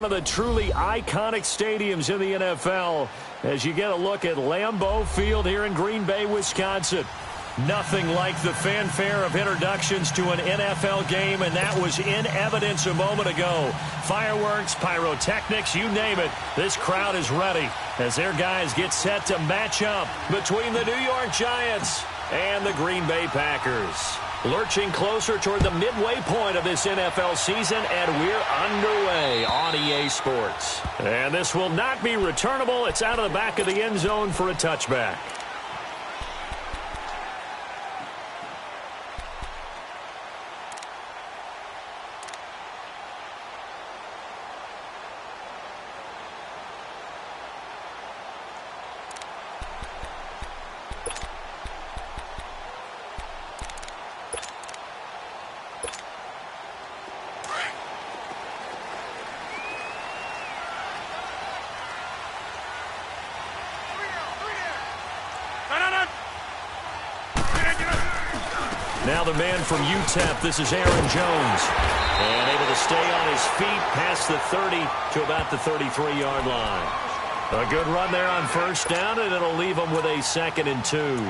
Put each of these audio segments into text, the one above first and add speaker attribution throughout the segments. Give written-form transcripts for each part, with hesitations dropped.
Speaker 1: One of the truly iconic stadiums in the NFL as you get a look at Lambeau Field here in Green Bay, Wisconsin. Nothing like the fanfare of introductions to an NFL game, and that was in evidence a moment ago. Fireworks, pyrotechnics, you name it. This crowd is ready as their guys get set to match up between the New York Giants and the Green Bay Packers. Lurching closer toward the midway point of this NFL season, and we're underway on EA Sports. And this will not be returnable. It's out of the back of the end zone for a touchback. Now the man from UTEP, this is Aaron Jones. And able to stay on his feet past the 30 to about the 33-yard line. A good run there on first down, and it'll leave him with a 2nd and 2.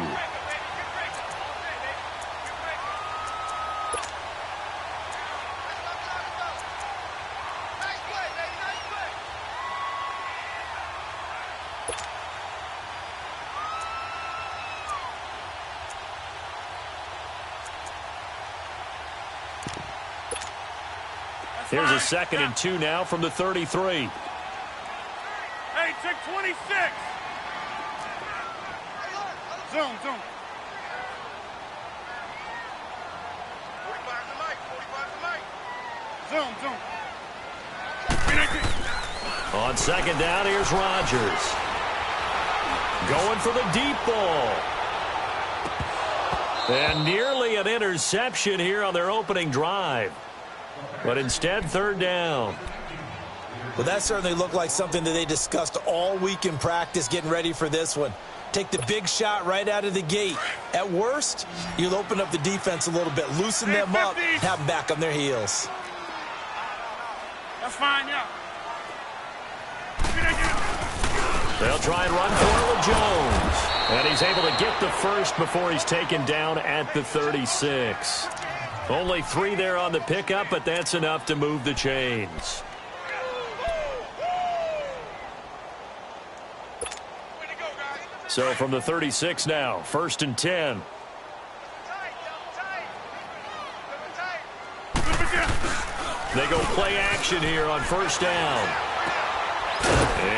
Speaker 1: Here's a 2nd and 2 now from the 33.
Speaker 2: Hey, check 26. Zoom. 45 to Mike. Zoom.
Speaker 1: On 2nd down, here's Rodgers. Going for the deep ball. And nearly an interception here on their opening drive. But instead, 3rd down.
Speaker 3: Well, that certainly looked like something that they discussed all week in practice getting ready for this one. Take the big shot right out of the gate. At worst, you'll open up the defense a little bit, loosen them up, have them back on their heels.
Speaker 2: That's fine, yeah.
Speaker 1: They'll try and run for it with Jones. And he's able to get the first before he's taken down at the 36. Only 3 there on the pickup, but that's enough to move the chains. So from the 36 now, 1st and 10. They go play action here on 1st down.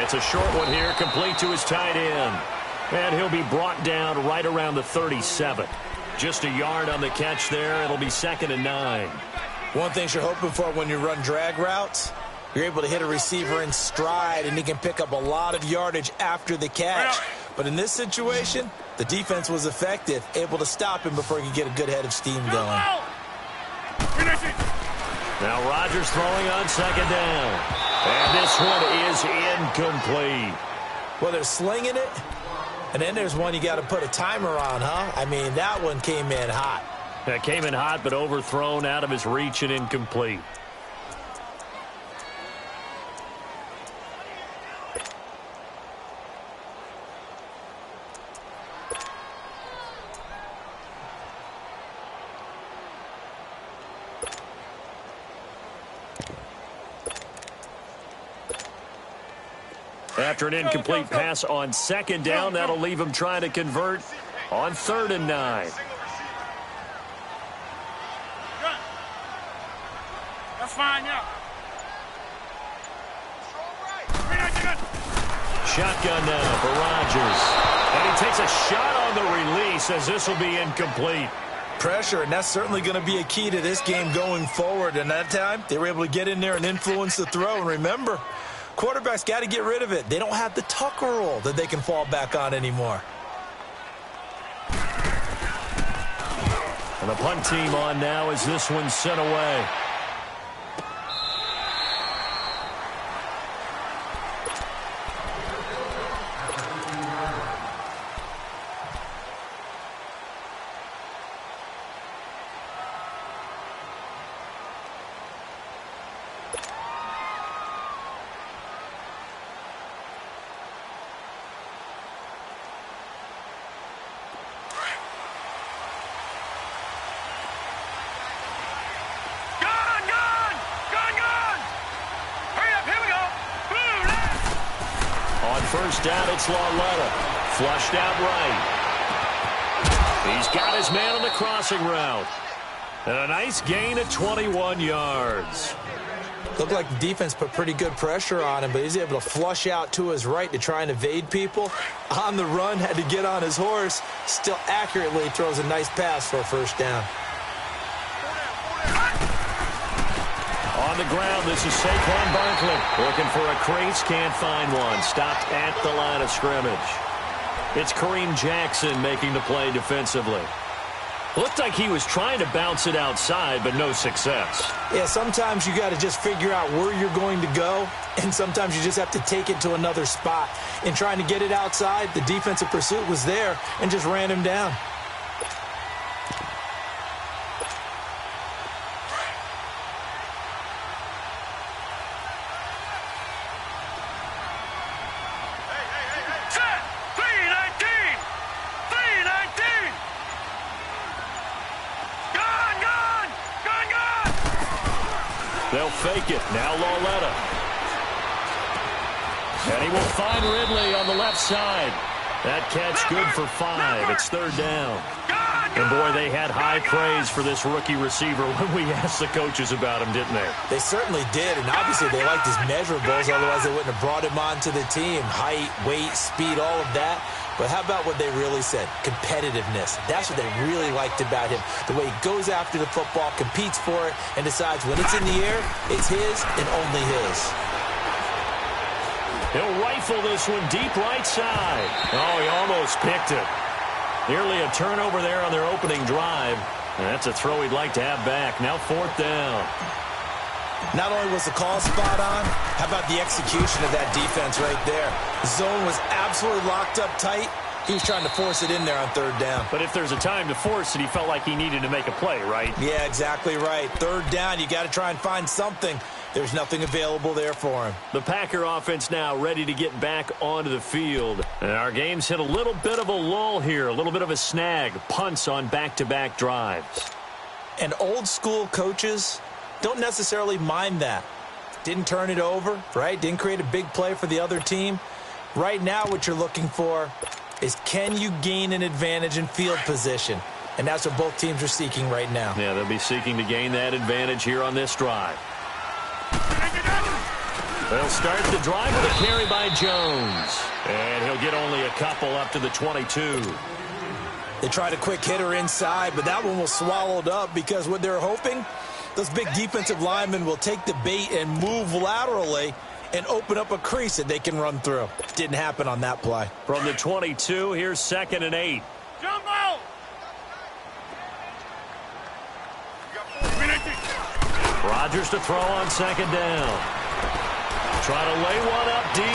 Speaker 1: It's a short one here, complete to his tight end. And he'll be brought down right around the 37. Just a yard on the catch there. It'll be 2nd and 9.
Speaker 3: One thing you're hoping for when you run drag routes, you're able to hit a receiver in stride, and he can pick up a lot of yardage after the catch. But in this situation, the defense was effective, able to stop him before he could get a good head of steam going.
Speaker 1: Now Rodgers throwing on 2nd down. And this one is incomplete.
Speaker 3: Well, they're slinging it. And then there's one you got to put a timer on, huh? I mean, that one came in hot.
Speaker 1: That came in hot, but overthrown out of his reach and incomplete. After an incomplete pass on 2nd down, that'll leave him trying to convert on 3rd and 9.
Speaker 2: That's fine, yeah.
Speaker 1: Shotgun now for Rodgers. And he takes a shot on the release as this will be incomplete.
Speaker 3: Pressure, and that's certainly going to be a key to this game going forward. And that time, they were able to get in there and influence the throw. And remember, quarterbacks got to get rid of it. They don't have the Tucker rule that they can fall back on anymore.
Speaker 1: And the punt team on now as this one's sent away. On first down, it's Lauletta. Flushed out right. He's got his man on the crossing route. And a nice gain of 21 yards.
Speaker 3: Looked like the defense put pretty good pressure on him, but he's able to flush out to his right to try and evade people. On the run, had to get on his horse. Still accurately throws a nice pass for a first down.
Speaker 1: On the ground, this is Saquon Barkley. Looking for a crease, can't find one. Stopped at the line of scrimmage. It's Kareem Jackson making the play defensively. Looked like he was trying to bounce it outside, but no success.
Speaker 3: Yeah, sometimes you got to just figure out where you're going to go, and sometimes you just have to take it to another spot. In trying to get it outside, the defensive pursuit was there and just ran him down.
Speaker 1: They'll fake it. Now Lauletta. And he will find Ridley on the left side. That catch good for 5. It's third down. And, boy, they had high praise for this rookie receiver when we asked the coaches about him, didn't they?
Speaker 3: They certainly did, and obviously they liked his measurables, otherwise they wouldn't have brought him onto the team. Height, weight, speed, all of that. But how about what they really said? Competitiveness. That's what they really liked about him. The way he goes after the football, competes for it, and decides when it's in the air, it's his and only his.
Speaker 1: He'll rifle this one deep right side. Oh, he almost picked it. Nearly a turnover there on their opening drive. And that's a throw he'd like to have back. Now fourth down.
Speaker 3: Not only was the call spot on, how about the execution of that defense right there? The zone was absolutely locked up tight. He was trying to force it in there on third down.
Speaker 1: But if there's a time to force it, he felt like he needed to make a play, right?
Speaker 3: Yeah, exactly right. Third down, you got to try and find something. There's nothing available there for him.
Speaker 1: The Packer offense now ready to get back onto the field. And our game's hit a little bit of a lull here, a little bit of a snag. Punts on back-to-back drives.
Speaker 3: And old school coaches don't necessarily mind that. Didn't turn it over, right? Didn't create a big play for the other team. Right now what you're looking for is, can you gain an advantage in field position? And that's what both teams are seeking right now.
Speaker 1: Yeah, they'll be seeking to gain that advantage here on this drive. They'll start the drive with a carry by Jones. And he'll get only a couple up to the 22.
Speaker 3: They tried a quick hitter inside, but that one was swallowed up because what they're hoping, those big defensive linemen will take the bait and move laterally and open up a crease that they can run through. Didn't happen on that play.
Speaker 1: From the 22, here's 2nd and 8.
Speaker 2: Jumbo!
Speaker 1: Rodgers to throw on 2nd down. Try to lay one up deep.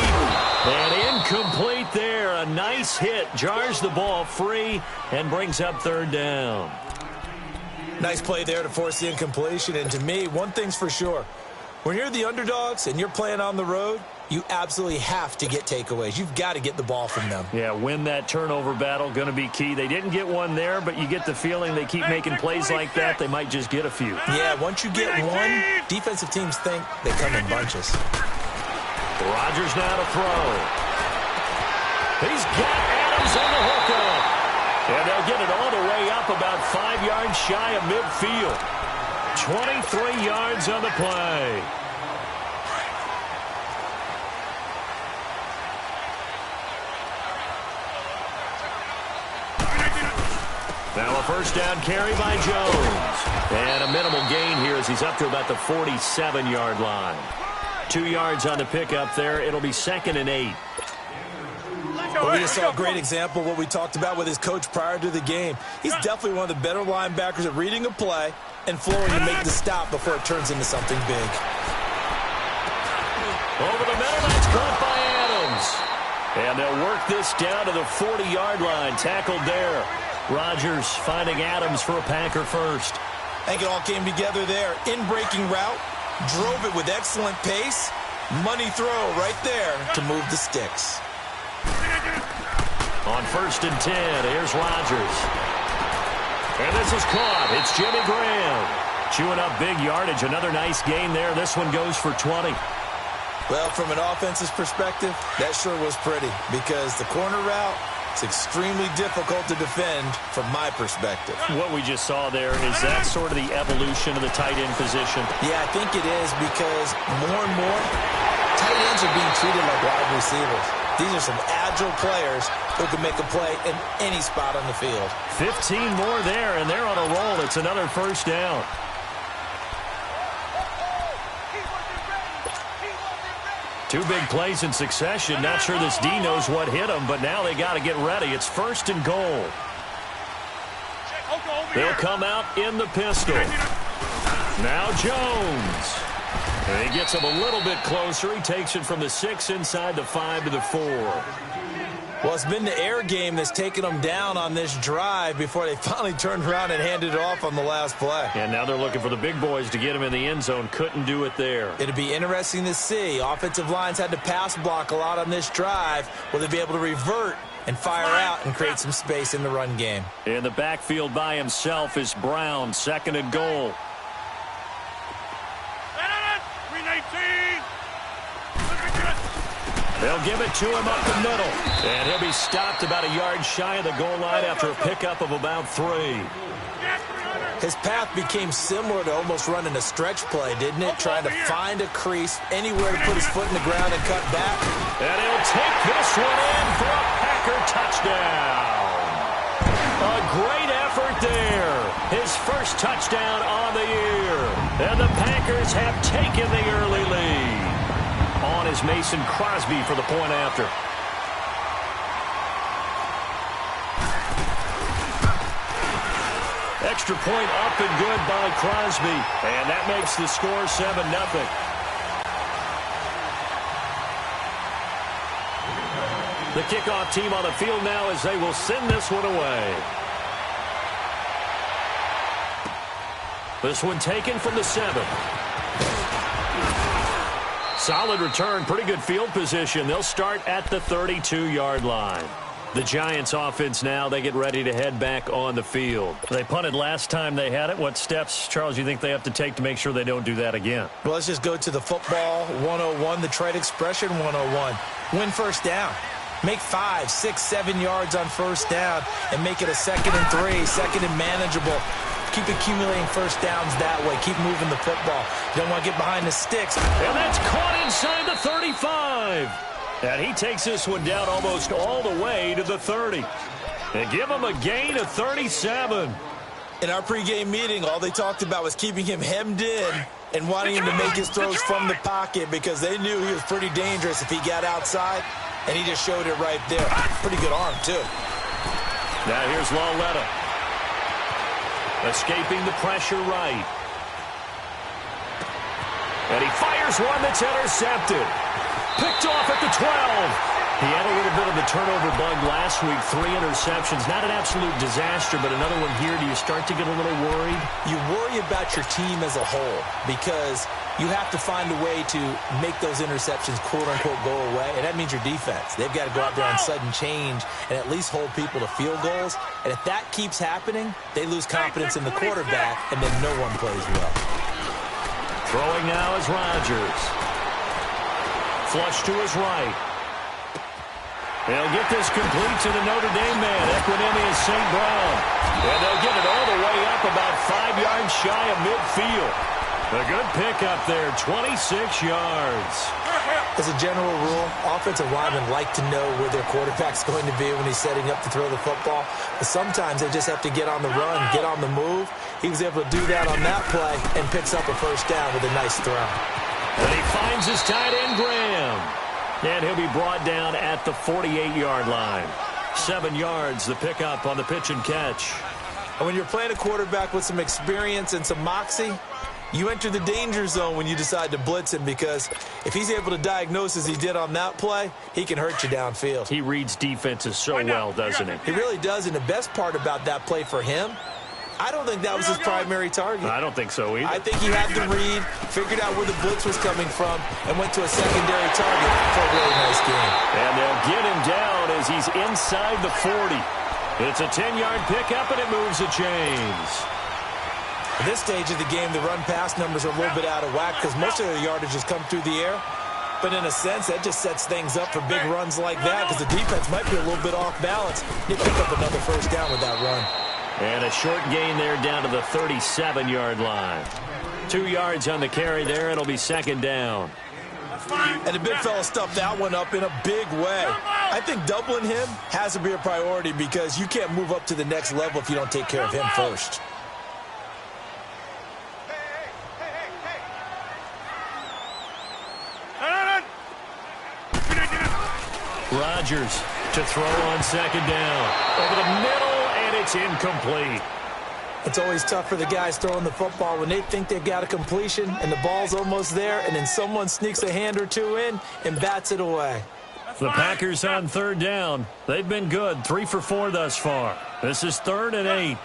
Speaker 1: And incomplete there. A nice hit. Jars the ball free and brings up 3rd down.
Speaker 3: Nice play there to force the incompletion. And to me, one thing's for sure. When you're the underdogs and you're playing on the road, you absolutely have to get takeaways. You've got to get the ball from them.
Speaker 1: Yeah, win that turnover battle, going to be key. They didn't get one there, but you get the feeling they keep making plays like that, they might just get a few.
Speaker 3: Yeah, once you get one, defensive teams think they come in bunches.
Speaker 1: Rodgers now to throw. He's got Adams on the hookup. And they'll get it all the way up about 5 yards shy of midfield. 23 yards on the play. Now a first down carry by Jones. And a minimal gain here as he's up to about the 47-yard line. 2 yards on the pickup there. It'll be 2nd and 8.
Speaker 3: Well, we just saw a great example of what we talked about with his coach prior to the game. He's definitely one of the better linebackers at reading a play and flowing to make the stop before it turns into something big.
Speaker 1: Over the middle, that's caught by Adams. And they'll work this down to the 40-yard line. Tackled there. Rodgers finding Adams for a Packer first.
Speaker 3: I think it all came together there. In-breaking route, drove it with excellent pace. Money throw right there to move the sticks.
Speaker 1: On 1st and 10, here's Rodgers. And this is caught. It's Jimmy Graham. Chewing up big yardage. Another nice gain there. This one goes for 20.
Speaker 3: Well, from an offensive perspective, that sure was pretty because the corner route is extremely difficult to defend from my perspective.
Speaker 1: What we just saw there, is that sort of the evolution of the tight end position?
Speaker 3: Yeah, I think it is because more and more tight ends are being treated like wide receivers. These are some agile players who can make a play in any spot on the field.
Speaker 1: 15 more there, and they're on a roll. It's another first down. Two big plays in succession. Not sure this D knows what hit him, but now they got to get ready. It's first and goal. They'll come out in the pistol. Now Jones. And he gets him a little bit closer. He takes it from the 6 inside the 5 to the 4.
Speaker 3: Well, it's been the air game that's taken them down on this drive before they finally turned around and handed it off on the last play.
Speaker 1: And now they're looking for the big boys to get him in the end zone. Couldn't do it there.
Speaker 3: It'll be interesting to see. Offensive lines had to pass block a lot on this drive. Will they be able to revert and fire out and create some space in the run game?
Speaker 1: In the backfield by himself is Brown. Second and goal. They'll give it to him up the middle. And he'll be stopped about a yard shy of the goal line after a pickup of about 3.
Speaker 3: His path became similar to almost running a stretch play, didn't it? Trying to find a crease, anywhere to put his foot in the ground and cut back.
Speaker 1: And he'll take this one in for a Packer touchdown. A great effort there. His first touchdown on the year. And the Packers have taken the early lead. On is Mason Crosby for the point after. Extra point up and good by Crosby. And that makes the score 7-0. The kickoff team on the field now as they will send this one away. This one taken from the 7. Solid return, pretty good field position. They'll start at the 32-yard line. The Giants offense now, they get ready to head back on the field. They punted last time they had it. What steps, Charles, you think they have to take to make sure they don't do that again?
Speaker 3: Well, let's just go to the football 101, the trade expression 101. Win first down. Make 5, 6, 7 yards on first down and make it a 2nd and 3, 2nd and manageable. Keep accumulating first downs that way. Keep moving the football. You don't want to get behind the sticks.
Speaker 1: And that's caught inside the 35. And he takes this one down almost all the way to the 30. And give him a gain of 37.
Speaker 3: In our pregame meeting, all they talked about was keeping him hemmed in and wanting him to make his throws from the pocket because they knew he was pretty dangerous if he got outside, and he just showed it right there. Pretty good arm, too.
Speaker 1: Now here's Lauletta. Escaping the pressure right. And he fires one that's intercepted. Picked off at the 12. He had a little bit of the turnover bug last week. 3 interceptions. Not an absolute disaster, but another one here. Do you start to get a little worried?
Speaker 3: You worry about your team as a whole because you have to find a way to make those interceptions, quote-unquote, go away, and that means your defense. They've got to go out there on sudden change and at least hold people to field goals, and if that keeps happening, they lose confidence in the quarterback, and then no one plays well.
Speaker 1: Throwing now is Rodgers. Flush to his right. They'll get this complete to the Notre Dame man, Equanimeous St. Brown. And they'll get it all the way up about 5 yards shy of midfield. A good pickup there, 26 yards.
Speaker 3: As a general rule, offensive linemen like to know where their quarterback's going to be when he's setting up to throw the football. But sometimes they just have to get on the run, get on the move. He was able to do that on that play and picks up a first down with a nice throw.
Speaker 1: And he finds his tight end, Graham. And he'll be brought down at the 48-yard line. 7 yards, the pickup on the pitch and catch.
Speaker 3: And when you're playing a quarterback with some experience and some moxie, you enter the danger zone when you decide to blitz him because if he's able to diagnose as he did on that play, he can hurt you downfield.
Speaker 1: He reads defenses so well, doesn't he?
Speaker 3: He really does, and the best part about that play for him, I don't think that was his primary target.
Speaker 1: I don't think so either.
Speaker 3: I think he had the read, figured out where the blitz was coming from, and went to a secondary target for a really nice game.
Speaker 1: And they'll get him down as he's inside the 40. It's a 10-yard pickup, and it moves the chains.
Speaker 3: At this stage of the game, the run-pass numbers are a little bit out of whack because most of the yardage has come through the air. But in a sense, that just sets things up for big runs like that because the defense might be a little bit off balance. They pick up another first down with that run.
Speaker 1: And a short gain there down to the 37-yard line. 2 yards on the carry there. It'll be second down.
Speaker 3: And the big fella stuffed that one up in a big way. I think doubling him has to be a priority because you can't move up to the next level if you don't take care of him first.
Speaker 1: Rodgers to throw on second down. Over the middle, and it's incomplete.
Speaker 3: It's always tough for the guys throwing the football when they think they've got a completion and the ball's almost there, and then someone sneaks a hand or two in and bats it away.
Speaker 1: The Packers on third down. They've been good, 3 for 4 thus far. This is 3rd and 8.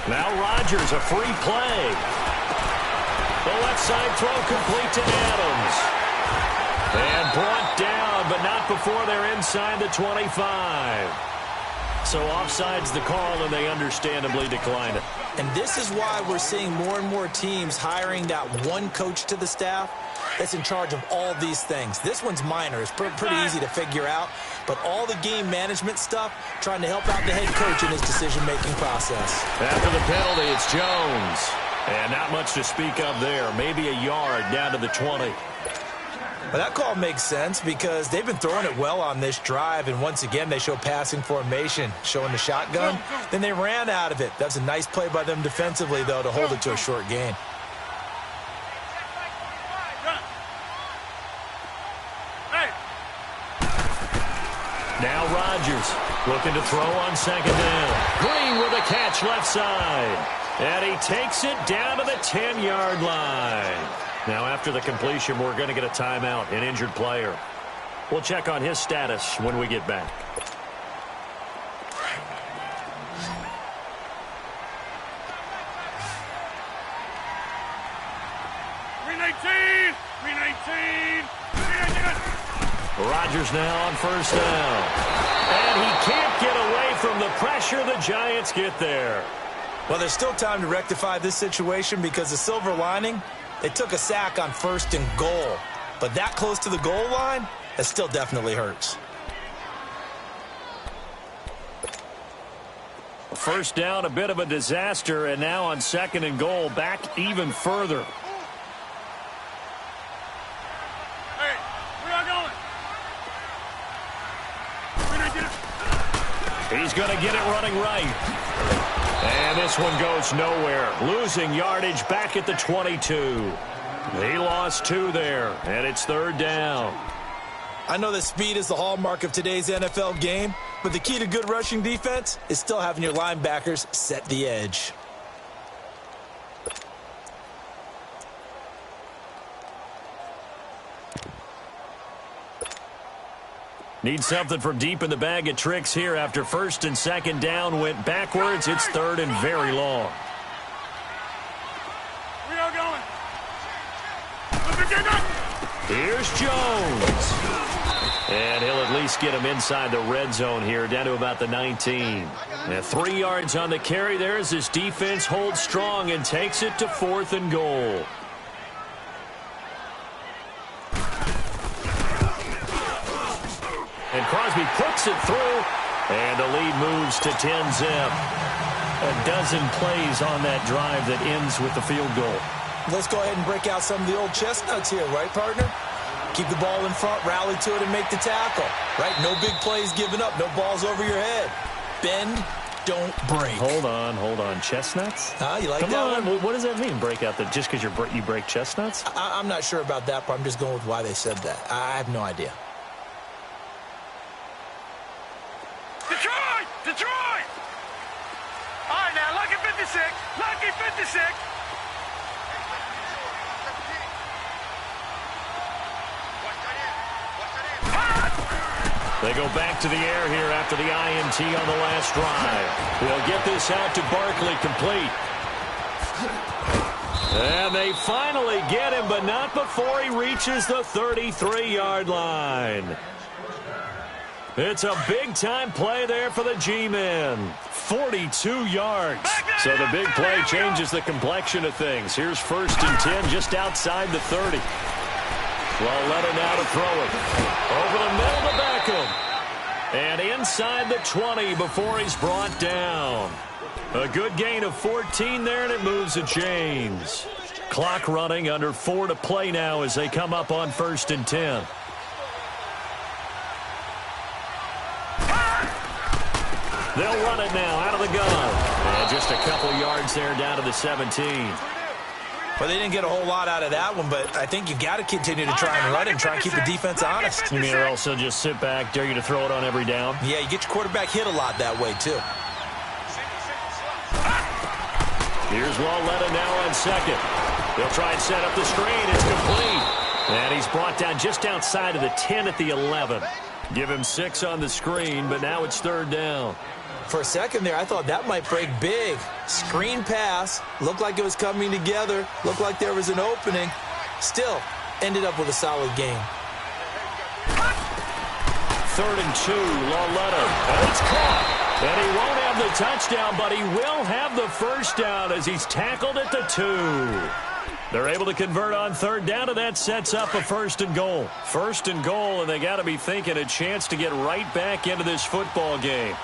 Speaker 1: Now Rodgers, a free play. The left side throw complete to Adams. And brought down, but not before they're inside the 25. So offside's the call, and they understandably decline it.
Speaker 3: And this is why we're seeing more and more teams hiring that one coach to the staff that's in charge of all these things. This one's minor. It's pretty easy to figure out. But all the game management stuff, trying to help out the head coach in his decision-making process.
Speaker 1: After the penalty, it's Jones. And not much to speak of there. Maybe a yard down to the 20.
Speaker 3: Well, that call makes sense because they've been throwing it well on this drive, and once again they show passing formation, showing the shotgun. Then they ran out of it. That's a nice play by them defensively, though, to hold it to a short gain.
Speaker 1: Now Rodgers looking to throw on second down. Green with a catch left side. And he takes it down to the 10-yard line. Now, after the completion, we're going to get a timeout, an injured player. We'll check on his status when we get back. Rodgers now on first down. And he can't get away from the pressure. The Giants get there.
Speaker 3: Well, there's still time to rectify this situation because the silver lining, they took a sack on 1st and goal. But that close to the goal line, that still definitely hurts.
Speaker 1: First down, a bit of a disaster, and now on 2nd and goal, back even further.
Speaker 2: Hey, where y'all going?
Speaker 1: He's going to get it running right. And this one goes nowhere. Losing yardage back at the 22. He lost 2 there, and it's 3rd down.
Speaker 3: I know that speed is the hallmark of today's NFL game, but the key to good rushing defense is still having your linebackers set the edge.
Speaker 1: Need something from deep in the bag of tricks here after 1st and 2nd down went backwards. It's 3rd and very long.
Speaker 2: Where y'all going?
Speaker 1: Here's Jones. And he'll at least get him inside the red zone here, down to about the 19. And 3 yards on the carry there as his defense holds strong and takes it to 4th and goal. And Crosby puts it through, and the lead moves to 10-zip. A dozen plays on that drive that ends with the field goal.
Speaker 3: Let's go ahead and break out some of the old chestnuts here, right, partner? Keep the ball in front, rally to it, and make the tackle, right? No big plays given up, no balls over your head. Bend, don't break.
Speaker 1: Hold on. Chestnuts?
Speaker 3: You like
Speaker 1: Come
Speaker 3: that
Speaker 1: on.
Speaker 3: one?
Speaker 1: What does that mean, break out? Just because you break chestnuts?
Speaker 3: I'm not sure about that, but I'm just going with why they said that. I have no idea.
Speaker 2: Detroit! All right, now, lucky 56. Lucky 56.
Speaker 1: They go back to the air here after the INT on the last drive. They'll get this out to Barkley, complete. And they finally get him, but not before he reaches the 33-yard line. It's a big-time play there for the G-men. 42 yards. So the big play changes the complexion of things. Here's 1st and 10 just outside the 30. Lauletta now to throw it. Over the middle to Beckham. And inside the 20 before he's brought down. A good gain of 14 there, and it moves the chains. Clock running, under 4 to play now as they come up on 1st and 10. They'll run it now out of the gun. And just a couple yards there down to the 17.
Speaker 3: Well, they didn't get a whole lot out of that one, but I think you got to continue to try and run it and try and keep the defense honest.
Speaker 1: You mean, or also just sit back, dare you to throw it on every down?
Speaker 3: Yeah, you get your quarterback hit a lot that way, too.
Speaker 1: Here's Lauletta now on 2nd. They'll try and set up the screen. It's complete. And he's brought down just outside of the 10 at the 11. Give him 6 on the screen, but now it's 3rd down.
Speaker 3: For a second there, I thought that might break big. Screen pass. Looked like it was coming together. Looked like there was an opening. Still, ended up with a solid game.
Speaker 1: 3rd and 2, Lauletta. And it's caught. And he won't have the touchdown, but he will have the 1st down as he's tackled at the 2. They're able to convert on 3rd down, and that sets up a 1st and goal. 1st and goal, and they got to be thinking a chance to get right back into this football game.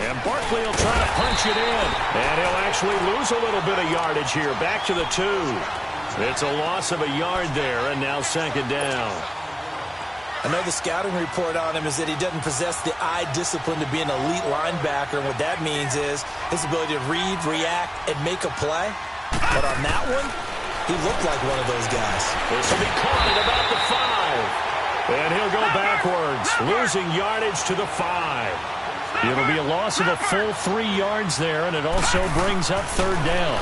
Speaker 1: And Barkley will try to punch it in. And he'll actually lose a little bit of yardage here. Back to the 2. It's a loss of a yard there, and now 2nd down.
Speaker 3: I know the scouting report on him is that he doesn't possess the eye discipline to be an elite linebacker. And what that means is his ability to read, react, and make a play. But on that one, he looked like one of those guys.
Speaker 1: This will be caught at about the 5. And he'll go backwards, losing yardage to the 5. It'll be a loss of a full 3 yards there, and it also brings up 3rd down.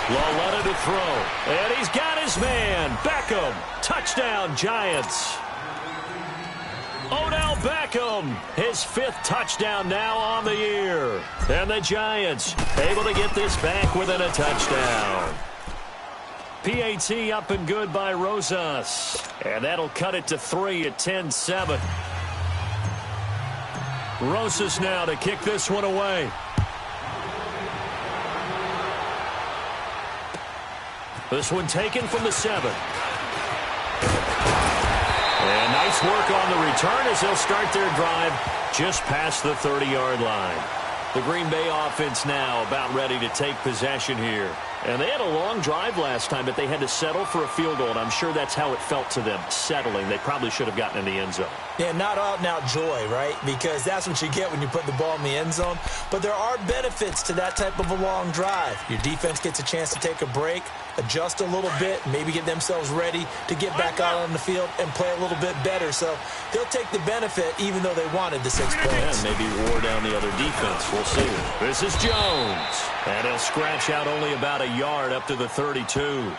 Speaker 1: Lauletta to throw. And he's got his man, Beckham. Touchdown, Giants. Odell Beckham, his 5th touchdown now on the year. And the Giants able to get this back within a touchdown. PAT up and good by Rosas. And that'll cut it to 3 at 10-7. Rosas now to kick this one away. This one taken from the 7. And nice work on the return as they'll start their drive just past the 30-yard line. The Green Bay offense now about ready to take possession here. And they had a long drive last time, but they had to settle for a field goal, and I'm sure that's how it felt to them, settling. They probably should have gotten in the end zone.
Speaker 3: Yeah, not out-and-out joy, right? Because that's what you get when you put the ball in the end zone. But there are benefits to that type of a long drive. Your defense gets a chance to take a break, adjust a little bit, maybe get themselves ready to get back out on the field and play a little bit better. So they'll take the benefit even though they wanted the 6 points.
Speaker 1: Yeah, maybe wore down the other defense. We'll see. This is Jones. And he'll scratch out only about a yard up to the 32.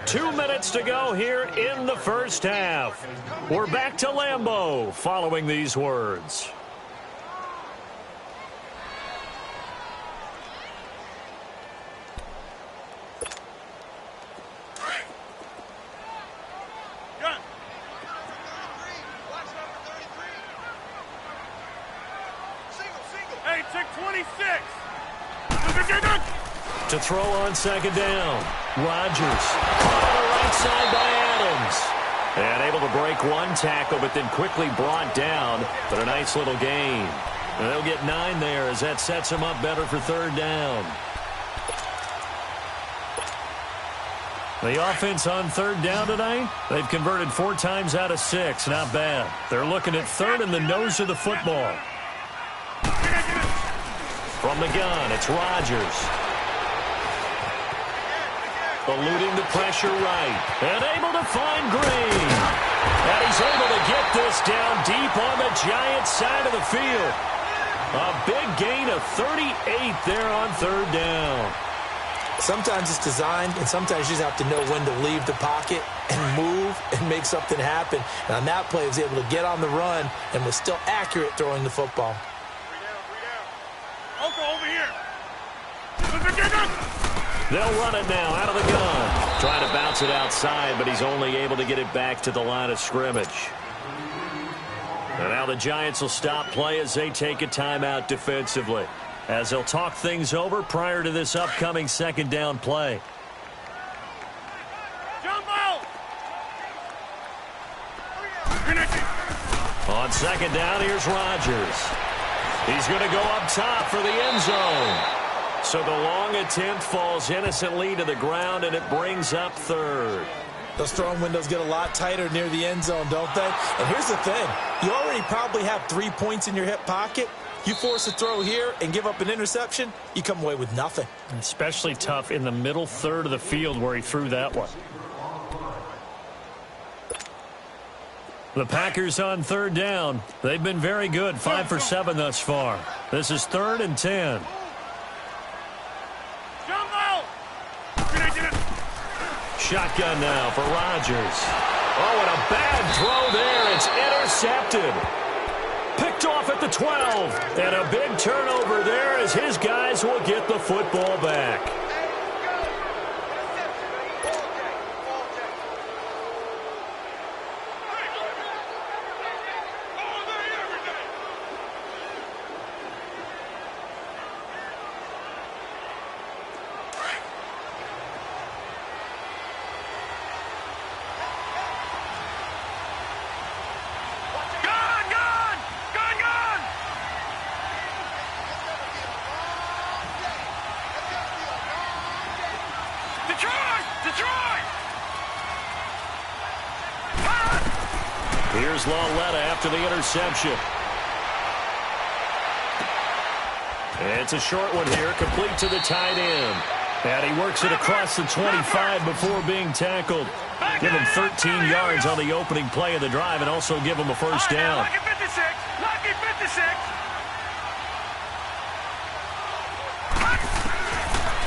Speaker 1: Two minutes to go here in the first half. We're back to Lambeau following these words. To throw on 2nd down. Rodgers caught on the right side by Adams. And able to break one tackle, but then quickly brought down. But a nice little gain. And they'll get 9 there as that sets them up better for 3rd down. The offense on 3rd down tonight, they've converted 4 times out of 6. Not bad. They're looking at 3rd in the nose of the football. From the gun, it's Rodgers. Eluding the pressure right. And able to find Green. And he's able to get this down deep on the Giants side of the field. A big gain of 38 there on 3rd down.
Speaker 3: Sometimes it's designed, and sometimes you just have to know when to leave the pocket and move and make something happen. And on that play, he was able to get on the run and was still accurate throwing the football.
Speaker 1: They'll run it now out of the gun. Trying to bounce it outside, but he's only able to get it back to the line of scrimmage. And now the Giants will stop play as they take a timeout defensively, as they'll talk things over prior to this upcoming second down play. On second down, here's Rodgers. He's going to go up top for the end zone. So the long attempt falls innocently to the ground, and it brings up third.
Speaker 3: Those throwing windows get a lot tighter near the end zone, don't they? And here's the thing. You already probably have 3 points in your hip pocket. You force a throw here and give up an interception, you come away with nothing.
Speaker 4: Especially tough in the middle third of the field where he threw that one.
Speaker 1: The Packers on third down. They've been very good, 5 for 7 thus far. This is 3rd and 10. Shotgun now for Rodgers. Oh, and a bad throw there. It's intercepted. Picked off at the 12. And a big turnover there as his guys will get the football back. Here's Lauletta after the interception. It's a short one here, complete to the tight end. And he works it across the 25 before being tackled. Give him 13 yards on the opening play of the drive and also give him a first down.
Speaker 2: Lucky 56. Lucky 56.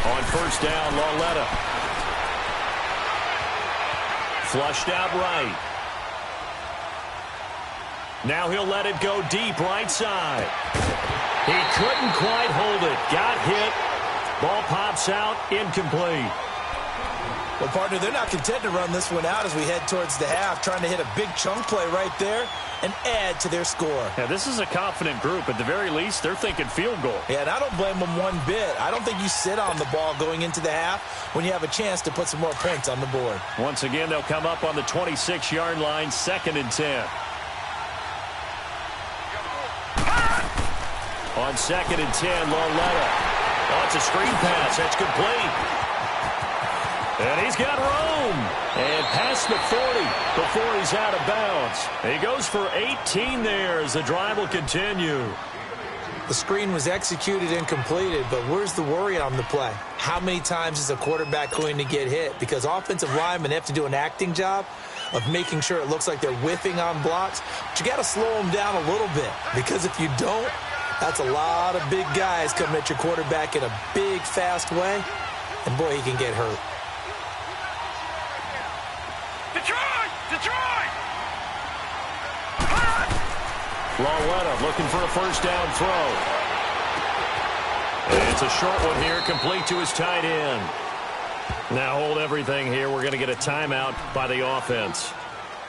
Speaker 1: On first down, Lauletta. Flushed out right. Now he'll let it go deep right side. He couldn't quite hold it. Got hit. Ball pops out. Incomplete.
Speaker 3: Well, partner, they're not content to run this one out as we head towards the half, trying to hit a big chunk play right there and add to their score.
Speaker 4: Yeah, this is a confident group. At the very least, they're thinking field goal.
Speaker 3: Yeah, and I don't blame them one bit. I don't think you sit on the ball going into the half when you have a chance to put some more points on the board.
Speaker 1: Once again, they'll come up on the 26-yard line, 2nd and 10. On 2nd and 10, Lauletta. Oh, it's a screen pass. That's complete. And he's got room. And past the 40 before he's out of bounds. He goes for 18 there as the drive will continue.
Speaker 3: The screen was executed and completed, but where's the worry on the play? How many times is a quarterback going to get hit? Because offensive linemen have to do an acting job of making sure it looks like they're whiffing on blocks. But you got to slow them down a little bit, because if you don't, that's a lot of big guys coming at your quarterback in a big, fast way. And, boy, he can get hurt.
Speaker 2: Detroit! Detroit!
Speaker 1: Lauletta looking for a first down throw. And it's a short one here, complete to his tight end. Now hold everything here. We're going to get a timeout by the offense,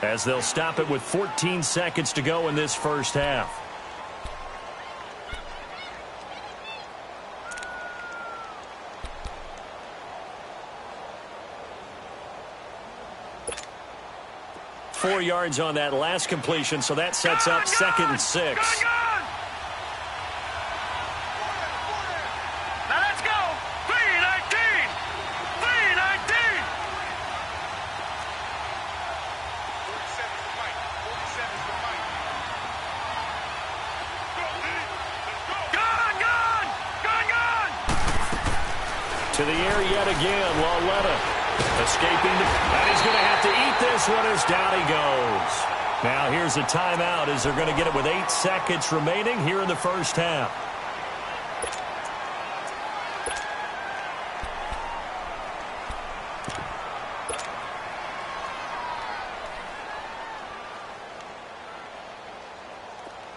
Speaker 1: as they'll stop it with 14 seconds to go in this first half. Four yards on that last completion, so that sets up 2nd and 6.
Speaker 2: Now let's go. 319. 319. 47's the mic. 47's the mic. Gun, gun. Gun, gun.
Speaker 1: To the air yet again, Lauletta. Escaping, and he's going to have to eat this one as down he goes. Now here's a timeout as they're going to get it with 8 seconds remaining here in the first half.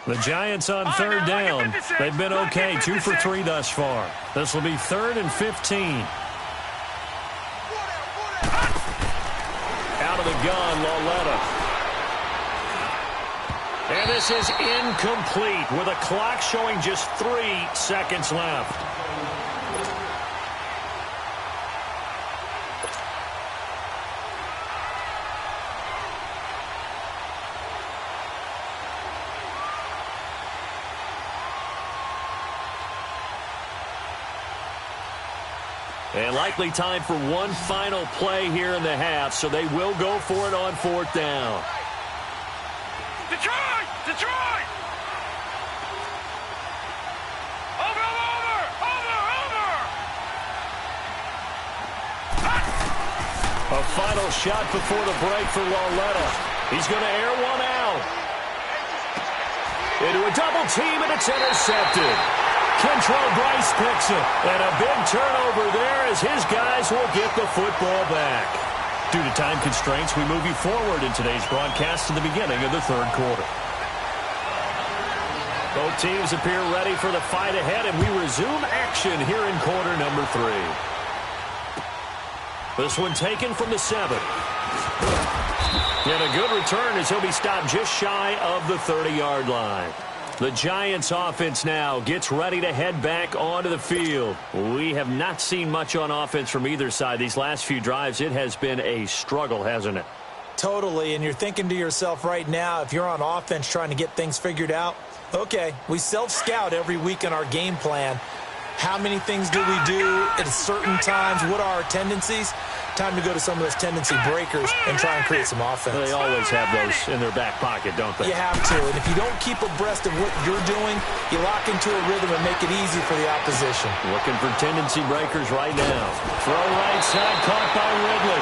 Speaker 1: The Giants on third down. They've been okay, 2 for 3 thus far. This will be 3rd and 15. Out of the gun, Lauletta. And this is incomplete with a clock showing just 3 seconds left. And likely time for one final play here in the half, so they will go for it on 4th down.
Speaker 2: Detroit! Detroit! Over!
Speaker 1: A final shot before the break for Lauletta. He's going to air one out. Into a double team, and it's intercepted. Kentrell Bryce picks it, and a big turnover there as his guys will get the football back. Due to time constraints, we move you forward in today's broadcast to the beginning of the 3rd quarter. Both teams appear ready for the fight ahead, and we resume action here in quarter number 3. This one taken from the 7. And a good return as he'll be stopped just shy of the 30-yard line. The Giants offense now gets ready to head back onto the field. We have not seen much on offense from either side. These last few drives, it has been a struggle, hasn't it?
Speaker 3: Totally, and you're thinking to yourself right now, if you're on offense trying to get things figured out, okay, we self-scout every week in our game plan. How many things do we do at certain times? What are our tendencies? Time to go to some of those tendency breakers and try and create some offense.
Speaker 1: They always have those in their back pocket, don't they?
Speaker 3: You have to, and if you don't keep abreast of what you're doing, you lock into a rhythm and make it easy for the opposition.
Speaker 1: Looking for tendency breakers right now. Throw right side, caught by Ridley.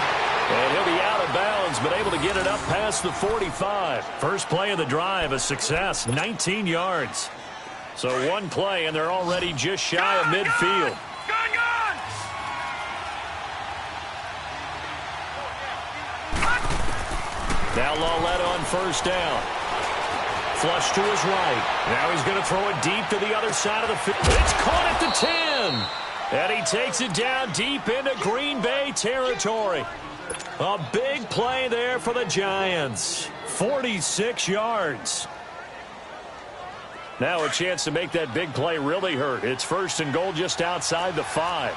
Speaker 1: And he'll be out of bounds, but able to get it up past the 45. First play of the drive, a success, 19 yards. So one play, and they're already just shy of midfield. Now Lauletta on 1st down. Flush to his right. Now he's going to throw it deep to the other side of the field. It's caught at the 10. And he takes it down deep into Green Bay territory. A big play there for the Giants. 46 yards. Now a chance to make that big play really hurt. It's 1st and goal just outside the 5.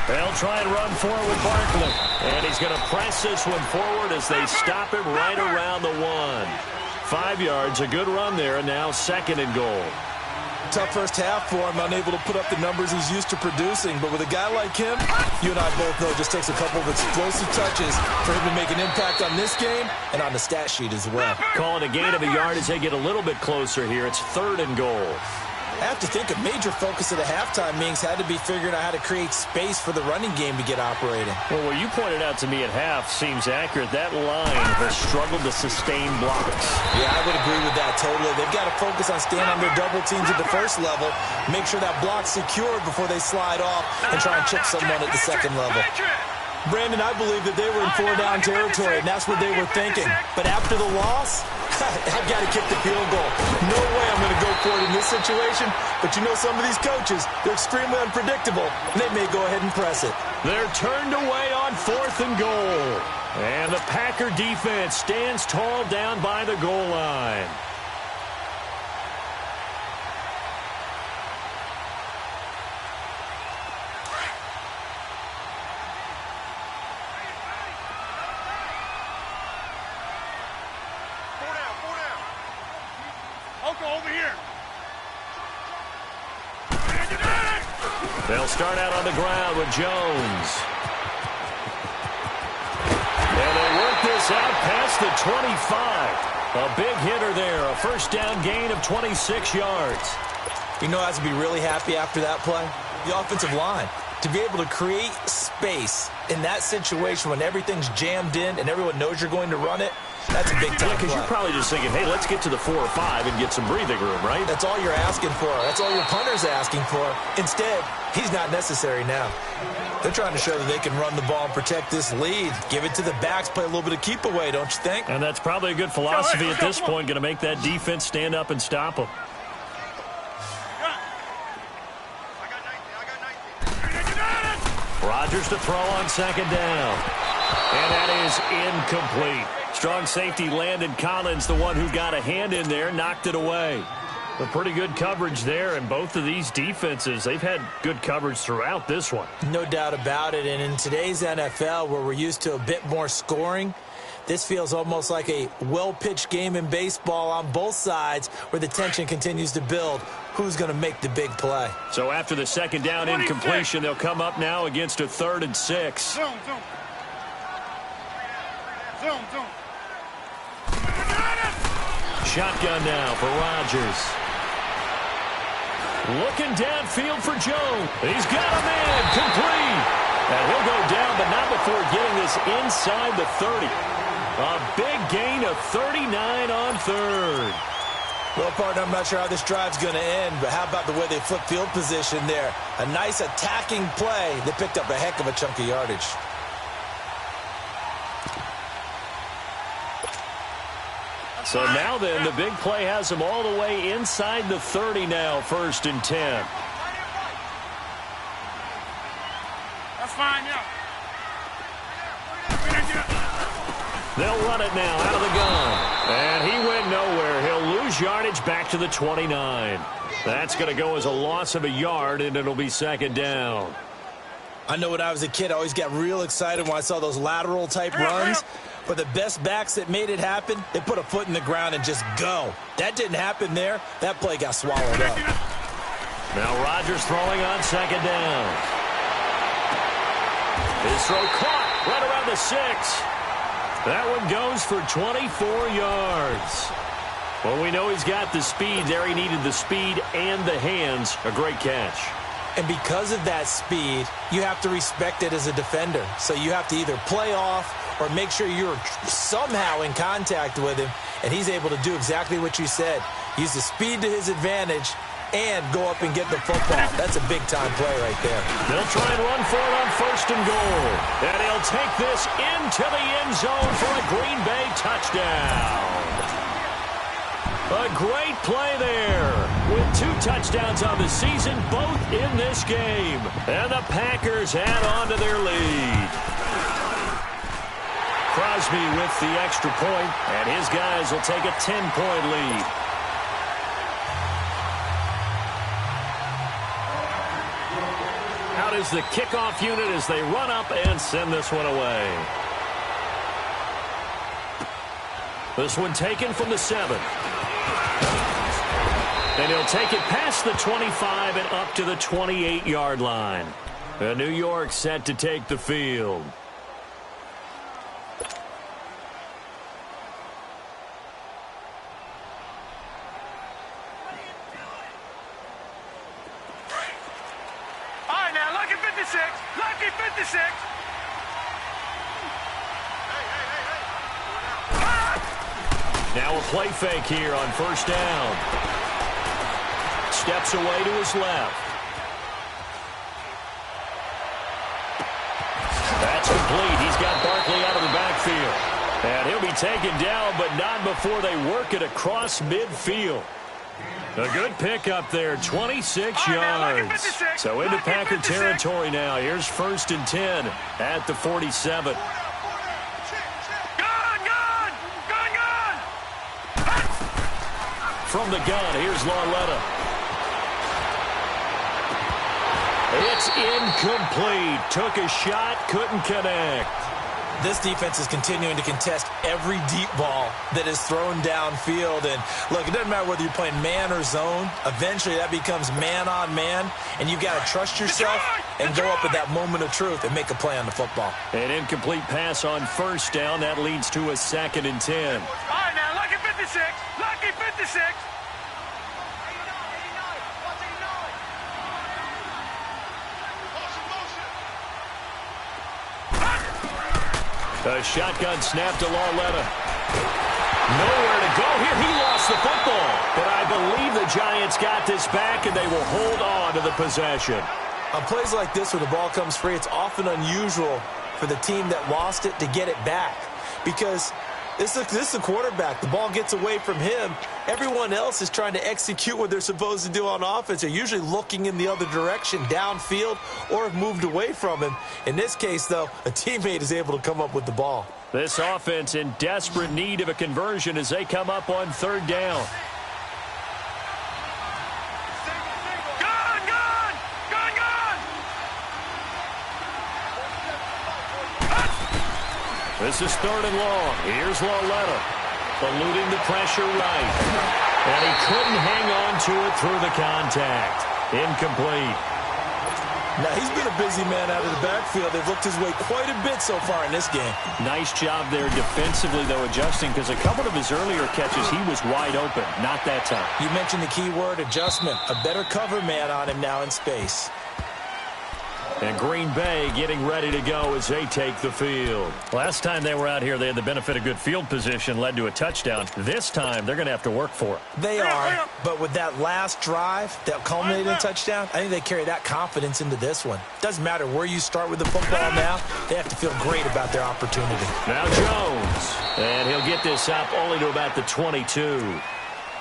Speaker 1: They'll try and run forward with Barkley. And he's going to press this one forward as they stop him right around the 1. 5 yards, a good run there, and now 2nd and goal.
Speaker 3: Tough first half for him, unable to put up the numbers he's used to producing. But with a guy like him, you and I both know it just takes a couple of explosive touches for him to make an impact on this game and on the stat sheet as well.
Speaker 1: Calling a gain of a yard as they get a little bit closer here. It's 3rd and goal.
Speaker 3: I have to think a major focus of the halftime meetings had to be figuring out how to create space for the running game to get operating.
Speaker 1: Well, what you pointed out to me at half seems accurate. That line has struggled to sustain blocks.
Speaker 3: Yeah, I would agree with that totally. They've got to focus on staying on their double teams at the 1st level, make sure that block's secured before they slide off and try and chip someone at the 2nd level. Brandon, I believe that they were in 4-down territory, and that's what they were thinking. But after the loss, I've got to kick the field goal. No way I'm going to go for it in this situation. But you know some of these coaches, they're extremely unpredictable, and they may go ahead and press it.
Speaker 1: They're turned away on 4th and goal. And the Packer defense stands tall down by the goal line.
Speaker 2: Over here.
Speaker 1: They'll start out on the ground with Jones. And they work this out past the 25. A big hitter there. A 1st down gain of 26 yards.
Speaker 3: You know, I have to be really happy after that play. The offensive line. To be able to create space in that situation when everything's jammed in and everyone knows you're going to run it, That's a big time
Speaker 1: because
Speaker 3: play.
Speaker 1: you're probably just thinking, hey, let's get to the 4 or 5 and get some breathing room, right?
Speaker 3: That's all you're asking for. That's all your punter's asking for. Instead, he's not necessary now. They're trying to show that they can run the ball and protect this lead. Give it to the backs, play a little bit of keep away, don't you think?
Speaker 1: And that's probably a good philosophy at this point, going to make that defense stand up and stop them. Rodgers to throw on second down. And that is incomplete. Strong safety Landon Collins, the one who got a hand in there, knocked it away. But pretty good coverage there, and both of these defenses, they've had good coverage throughout this one.
Speaker 3: No doubt about it, and in today's NFL, where we're used to a bit more scoring, this feels almost like a well-pitched game in baseball on both sides where the tension continues to build. Who's going to make the big play?
Speaker 1: So after the second down incompletion, they'll come up now against a 3rd and 6.
Speaker 2: Zoom.
Speaker 1: Shotgun now for Rodgers. Looking downfield for Jones. He's got a man complete. And he'll go down, but not before getting this inside the 30. A big gain of 39 on 3rd.
Speaker 3: Well, partner, I'm not sure how this drive's going to end, but how about the way they flip field position there? A nice attacking play that picked up a heck of a chunk of yardage.
Speaker 1: So now then, the big play has them all the way inside the 30 now, 1st and 10.
Speaker 2: That's fine, yeah.
Speaker 1: They'll run it now out of the gun. And he went nowhere. He'll lose yardage back to the 29. That's going to go as a loss of a yard, and it'll be 2nd down.
Speaker 3: I know when I was a kid, I always got real excited when I saw those lateral-type runs. But the best backs that made it happen, they put a foot in the ground and just go. That didn't happen there. That play got swallowed up.
Speaker 1: Now Rodgers throwing on 2nd down. His throw caught right around the 6. That one goes for 24 yards. Well, we know he's got the speed there. He needed the speed and the hands. A great catch.
Speaker 3: And because of that speed, you have to respect it as a defender. So you have to either play off or make sure you're somehow in contact with him, and he's able to do exactly what you said. Use the speed to his advantage and go up and get the football. That's a big-time play right there.
Speaker 1: They'll try and run for it on 1st and goal. And he'll take this into the end zone for a Green Bay touchdown. A great play there with 2 touchdowns on the season, both in this game. And the Packers add on to their lead. Crosby with the extra point, and his guys will take a 10-point lead. Out is the kickoff unit as they run up and send this one away. This one taken from the 7. And he'll take it past the 25 and up to the 28-yard line. And New York set to take the field.
Speaker 2: All right, now, lucky 56. Lucky 56.
Speaker 1: Now a play fake here on 1st down. Steps away to his left. That's complete. He's got Barkley out of the backfield. And he'll be taken down, but not before they work it across midfield. A good pickup there, 26 yards. So into Packer territory now. Here's 1st and 10 at the 47. From the gun, here's Lauletta. It's incomplete. Took a shot, couldn't connect.
Speaker 3: This defense is continuing to contest every deep ball that is thrown downfield. And, look, it doesn't matter whether you're playing man or zone. Eventually, that becomes man-on-man, and you've got to trust yourself and go up at that moment of truth and make a play on the football.
Speaker 1: An incomplete pass on 1st down. That leads to a 2nd and 10.
Speaker 2: All right, now, lucky 56. Lucky 56.
Speaker 1: A shotgun snap to Lauletta. Nowhere to go here. He lost the football. But I believe the Giants got this back, and they will hold on to the possession.
Speaker 3: On plays like this where the ball comes free, it's often unusual for the team that lost it to get it back. Because this is a quarterback. The ball gets away from him. Everyone else is trying to execute what they're supposed to do on offense. They're usually looking in the other direction, downfield, or have moved away from him. In this case, though, a teammate is able to come up with the ball.
Speaker 1: This offense in desperate need of a conversion as they come up on third down. This is third and long. Here's Lauletta, eluding the pressure right. And he couldn't hang on to it through the contact. Incomplete.
Speaker 3: Now, he's been a busy man out of the backfield. They've looked his way quite a bit so far in this game.
Speaker 1: Nice job there defensively, though, adjusting, because a couple of his earlier catches, he was wide open. Not that time.
Speaker 3: You mentioned the key word, adjustment. A better cover man on him now in space.
Speaker 1: And Green Bay getting ready to go as they take the field.
Speaker 4: Last time they were out here, they had the benefit of good field position, led to a touchdown. This time, they're going to have to work for it.
Speaker 3: They are, but with that last drive that culminated in a touchdown, I think they carry that confidence into this one. Doesn't matter where you start with the football now, they have to feel great about their opportunity.
Speaker 1: Now Jones, and he'll get this up only to about the 22.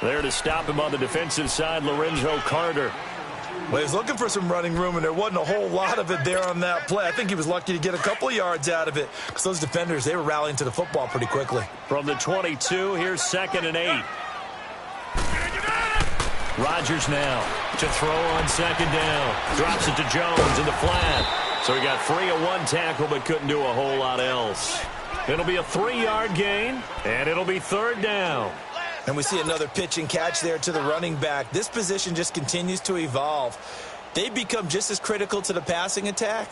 Speaker 1: There to stop him on the defensive side, Lorenzo Carter.
Speaker 3: Well, he was looking for some running room, and there wasn't a whole lot of it there on that play. I think he was lucky to get a couple of yards out of it because those defenders, they were rallying to the football pretty quickly.
Speaker 1: From the 22, here's 2nd and 8. Rodgers now to throw on 2nd down. Drops it to Jones in the flat. So he got free of one tackle but couldn't do a whole lot else. It'll be a 3-yard gain, and it'll be 3rd down.
Speaker 3: And we see another pitch and catch there to the running back. This position just continues to evolve. They become just as critical to the passing attack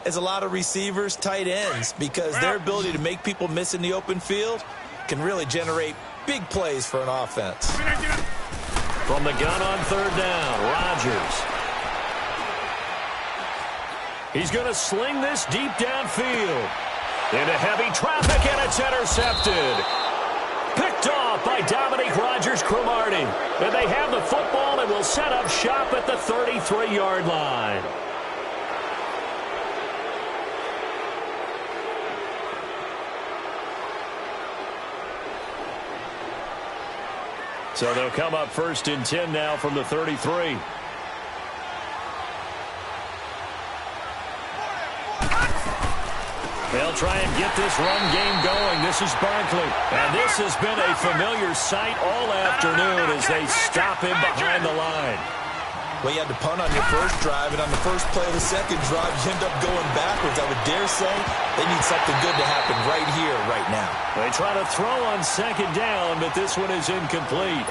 Speaker 3: as a lot of receivers, tight ends, because their ability to make people miss in the open field can really generate big plays for an offense.
Speaker 1: From the gun on 3rd down, Rodgers. He's going to sling this deep downfield. Into heavy traffic, and it's intercepted. Picked off by Dominique Rodgers-Cromartie. And they have the football and will set up shop at the 33-yard line. So they'll come up 1st and 10 now from the 33. They'll try and get this run game going. This is Barkley. And this has been a familiar sight all afternoon as they stop him behind the line.
Speaker 3: Well, you had to punt on your first drive, and on the first play of the second drive, you end up going backwards. I would dare say they need something good to happen right here, right now.
Speaker 1: They try to throw on 2nd down, but this one is incomplete.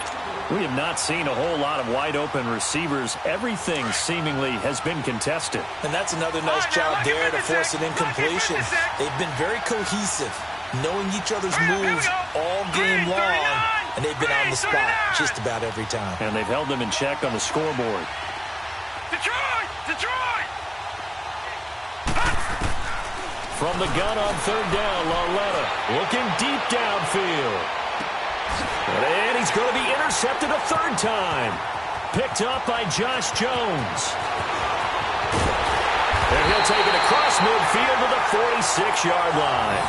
Speaker 4: We have not seen a whole lot of wide-open receivers. Everything seemingly has been contested.
Speaker 3: And that's another nice job there to force an incompletion. They've been very cohesive, knowing each other's moves all game long, and they've been on the spot just about every time.
Speaker 4: And they've held them in check on the scoreboard.
Speaker 2: Detroit! Detroit!
Speaker 1: From the gun on 3rd down, Lauletta looking deep downfield. And he's going to be intercepted a 3rd time. Picked up by Josh Jones. And he'll take it across midfield to the 46-yard line.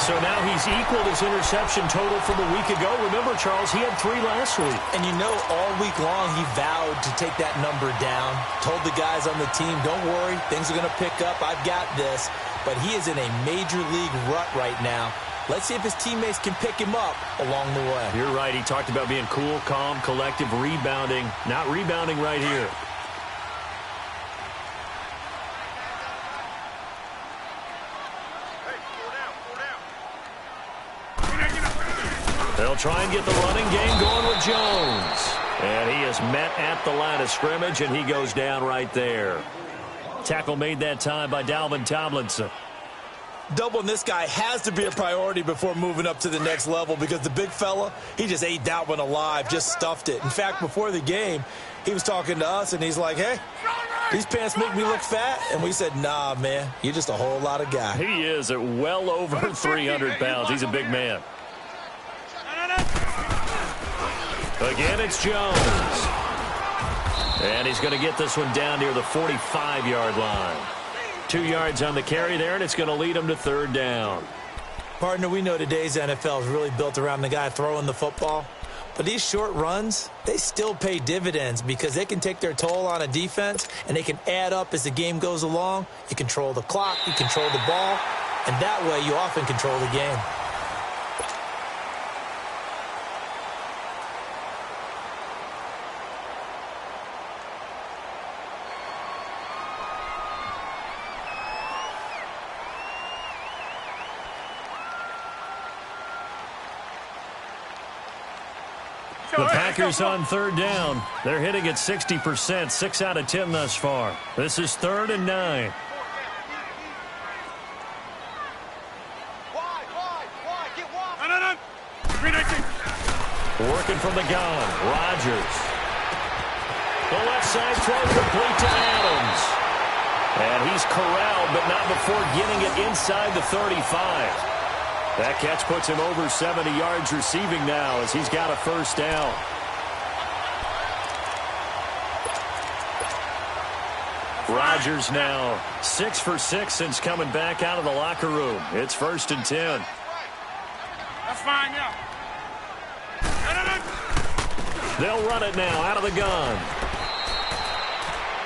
Speaker 1: So now he's equaled his interception total from a week ago. Remember, Charles, he had 3 last week.
Speaker 3: And you know, all week long he vowed to take that number down. Told the guys on the team, don't worry, things are going to pick up. I've got this. But he is in a major league rut right now. Let's see if his teammates can pick him up along the way.
Speaker 1: You're right. He talked about being cool, calm, collective, rebounding. Not rebounding right here. They'll try and get the running game going with Jones. And he is met at the line of scrimmage, and he goes down right there. Tackle made that time by Dalvin Tomlinson.
Speaker 3: Doubling this guy has to be a priority before moving up to the next level because the big fella, he just ate that one alive, just stuffed it. In fact, before the game, he was talking to us, and he's like, hey, these pants make me look fat. And we said, nah, man, you're just a whole lot of guy.
Speaker 1: He is at well over 300 pounds. He's a big man. Again, it's Jones. And he's going to get this one down near the 45-yard line. 2 yards on the carry there, and it's going to lead him to third down.
Speaker 3: Partner, we know today's NFL is really built around the guy throwing the football. But these short runs, they still pay dividends because they can take their toll on a defense, and they can add up as the game goes along. You control the clock, you control the ball, and that way you often control the game.
Speaker 1: The Packers on third down. They're hitting at 60%, 6 out of 10 thus far. This is 3rd and 9. Working from the gun, Rodgers. The left side throw complete to Adams. And he's corralled, but not before getting it inside the 35. That catch puts him over 70 yards receiving now as he's got a first down. Rodgers now 6 for 6 since coming back out of the locker room. It's 1st and 10.
Speaker 2: That's fine, yeah.
Speaker 1: They'll run it now out of the gun.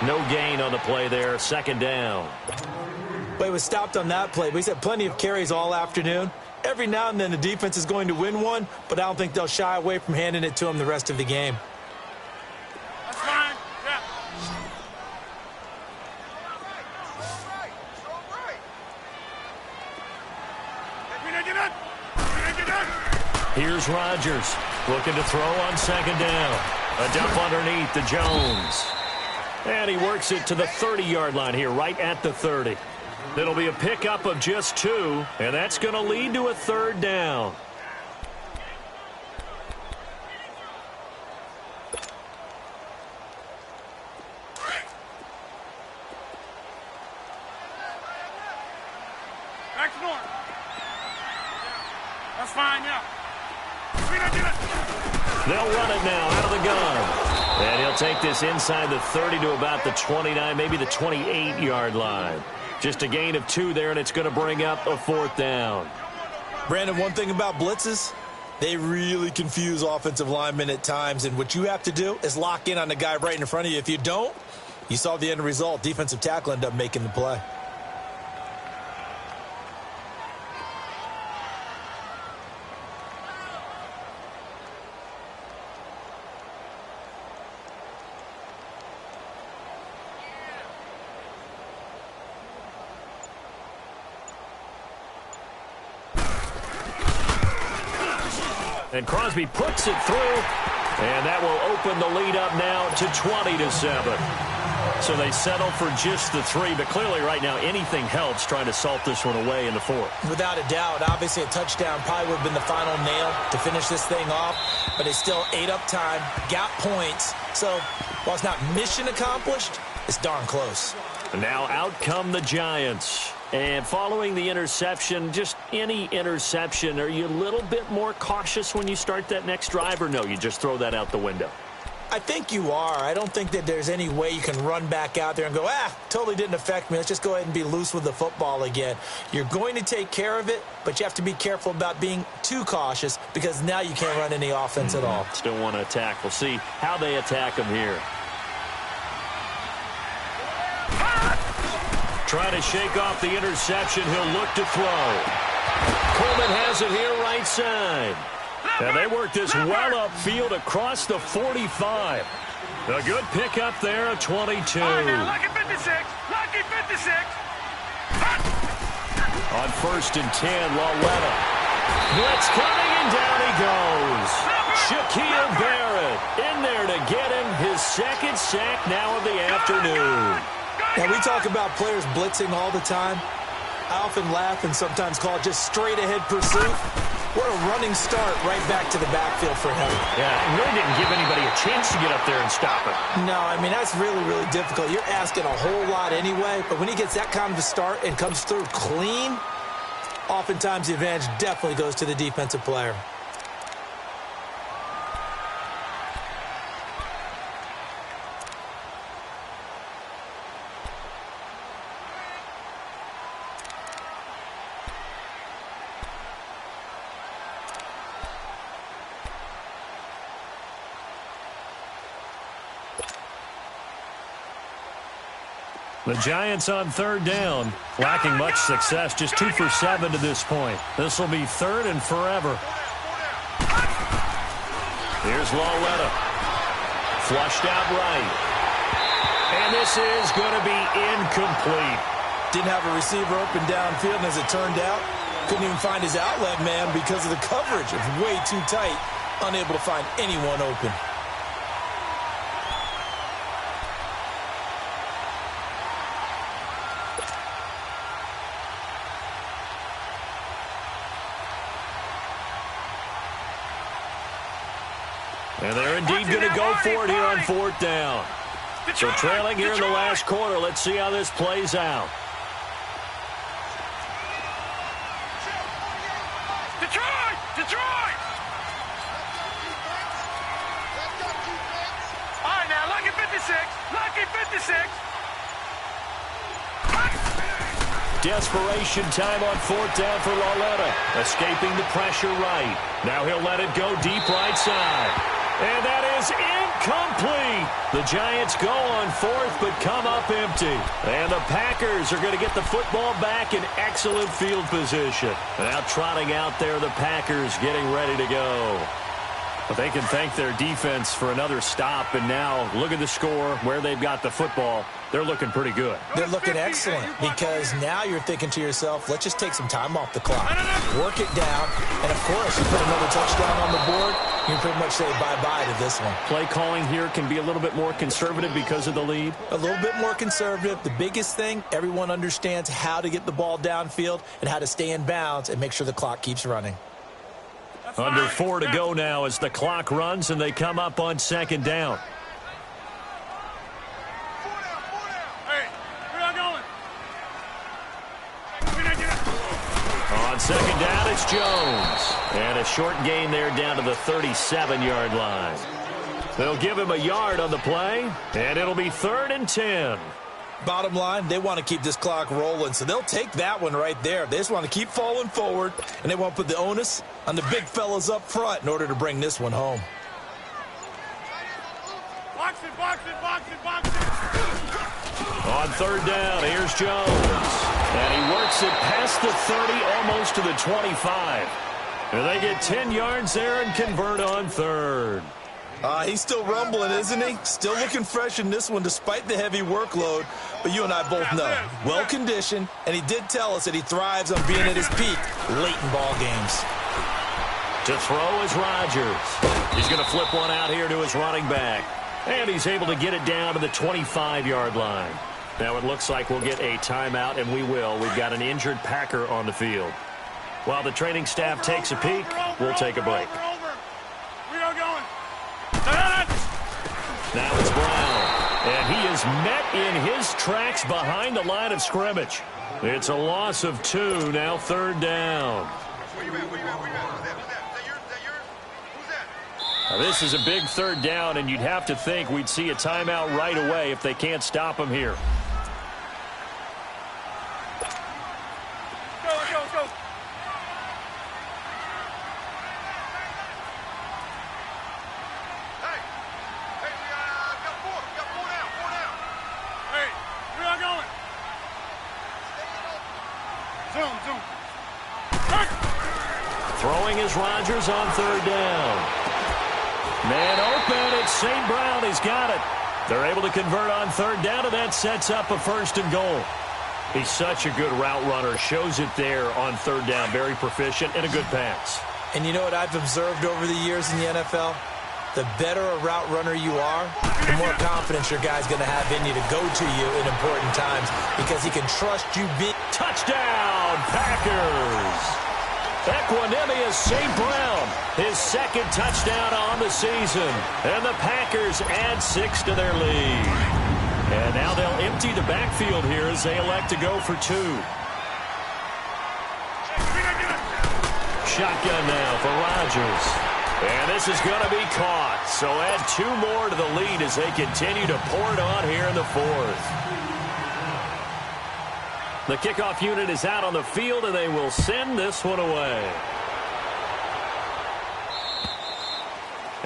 Speaker 1: No gain on the play there. 2nd down.
Speaker 3: But he was stopped on that play. But he's had plenty of carries all afternoon. Every now and then the defense is going to win one, but I don't think they'll shy away from handing it to him the rest of the game.
Speaker 2: That's fine, yeah.
Speaker 1: Here's Rodgers looking to throw on 2nd down. A dump underneath to Jones. And he works it to the 30-yard line here, right at the 30. It'll be a pickup of just 2, and that's going to lead to a 3rd down.
Speaker 2: Back to north. That's fine, yeah.
Speaker 1: They'll run it now out of the gun. And he'll take this inside the 30 to about the 29, maybe the 28-yard line. Just a gain of 2 there, and it's going to bring up a 4th down.
Speaker 3: Brandon, one thing about blitzes, they really confuse offensive linemen at times, and what you have to do is lock in on the guy right in front of you. If you don't, you saw the end result. Defensive tackle ended up making the play.
Speaker 1: And Crosby puts it through, and that will open the lead up now to 20-7. So they settle for just the 3, but clearly right now anything helps trying to salt this one away in the 4th.
Speaker 3: Without a doubt, obviously a touchdown probably would have been the final nail to finish this thing off, but they still ate up time, got points. So while it's not mission accomplished, it's darn close.
Speaker 1: And now out come the Giants. And following the interception, just any interception, are you a little bit more cautious when you start that next drive, or no, you just throw that out the window?
Speaker 3: I think you are. I don't think that there's any way you can run back out there and go, totally didn't affect me. Let's just go ahead and be loose with the football again. You're going to take care of it, but you have to be careful about being too cautious because now you can't run any offense at all.
Speaker 1: Still want to attack. We'll see how they attack them here. Trying to shake off the interception. He'll look to throw. Coleman has it here right side. And they work this well upfield across the 45. A good pickup there at 22.
Speaker 2: Now, lucky 56. Lucky 56.
Speaker 1: On 1st and 10, Lawetta. Blitz coming, and down he goes. Shaquille Barrett in there to get him his 2nd sack now of the afternoon.
Speaker 3: Now, we talk about players blitzing all the time. I often laugh and sometimes call it just straight-ahead pursuit. What a running start right back to the backfield for him.
Speaker 1: Yeah, it really didn't give anybody a chance to get up there and stop it.
Speaker 3: No, I mean, that's really, really difficult. You're asking a whole lot anyway, but when he gets that kind of a start and comes through clean, oftentimes the advantage definitely goes to the defensive player.
Speaker 1: The Giants on third down, lacking much success, just 2 for 7 to this point. This will be third and forever. Here's Lauletta. Flushed out right. And this is going to be incomplete.
Speaker 3: Didn't have a receiver open downfield, and as it turned out, couldn't even find his outlet man because of the coverage. It was way too tight, unable to find anyone open.
Speaker 1: And they're indeed going to go for it here on fourth down. So trailing here in the last quarter. Let's see how this plays out.
Speaker 2: Detroit! All right, now, lucky 56. Lucky 56.
Speaker 1: Desperation time on fourth down for Lauletta. Escaping the pressure right. Now he'll let it go deep right side. And that is incomplete. The Giants go on fourth, but come up empty. And the Packers are going to get the football back in excellent field position. Now trotting out there, the Packers getting ready to go. But they can thank their defense for another stop. And now look at the score, where they've got the football. They're looking pretty good.
Speaker 3: They're looking excellent because now you're thinking to yourself, let's just take some time off the clock, work it down, and, of course, you put another touchdown on the board, you can pretty much say bye-bye to this one.
Speaker 1: Play calling here can be a little bit more conservative because of the lead.
Speaker 3: A little bit more conservative. The biggest thing, everyone understands how to get the ball downfield and how to stay in bounds and make sure the clock keeps running.
Speaker 1: Under 4 to go now as the clock runs and they come up on second down. On second down, it's Jones. And a short gain there down to the 37-yard line. They'll give him a yard on the play, and it'll be 3rd and 10.
Speaker 3: Bottom line, they want to keep this clock rolling, so they'll take that one right there. They just want to keep falling forward, and they want to put the onus on the big fellas up front in order to bring this one home.
Speaker 2: Box it.
Speaker 1: On third down, here's Jones. And he works it past the 30, almost to the 25. And they get 10 yards there and convert on third.
Speaker 3: He's still rumbling, isn't he? Still looking fresh in this one despite the heavy workload. But you and I both know, well-conditioned, and he did tell us that he thrives on being at his peak late in ball games.
Speaker 1: To throw is Rodgers. He's going to flip one out here to his running back. And he's able to get it down to the 25-yard line. Now it looks like we'll get a timeout, and we will. We've got an injured Packer on the field. While the training staff takes a peek, we'll take a break.
Speaker 2: We are going.
Speaker 1: Now it's Brown. And he is met in his tracks behind the line of scrimmage. It's a loss of 2, now third down. Now this is a big third down, and you'd have to think we'd see a timeout right away if they can't stop him here.
Speaker 2: Let's go. Hey, we got four down. Hey, we are going. Zoom.
Speaker 1: Throwing is Rodgers on third down. Man open, it's St. Brown. He's got it. They're able to convert on third down, and that sets up a 1st and goal. He's such a good route runner. Shows it there on third down. Very proficient and a good pass.
Speaker 3: And you know what I've observed over the years in the NFL? The better a route runner you are, the more confidence your guy's going to have in you to go to you in important times because he can trust you big.
Speaker 1: Touchdown, Packers! Equanimous St. Brown, his 2nd touchdown on the season. And the Packers add 6 to their lead. And now they'll empty the backfield here as they elect to go for 2. Shotgun now for Rodgers. And this is going to be caught. So add 2 more to the lead as they continue to pour it on here in the 4th. The kickoff unit is out on the field, and they will send this one away.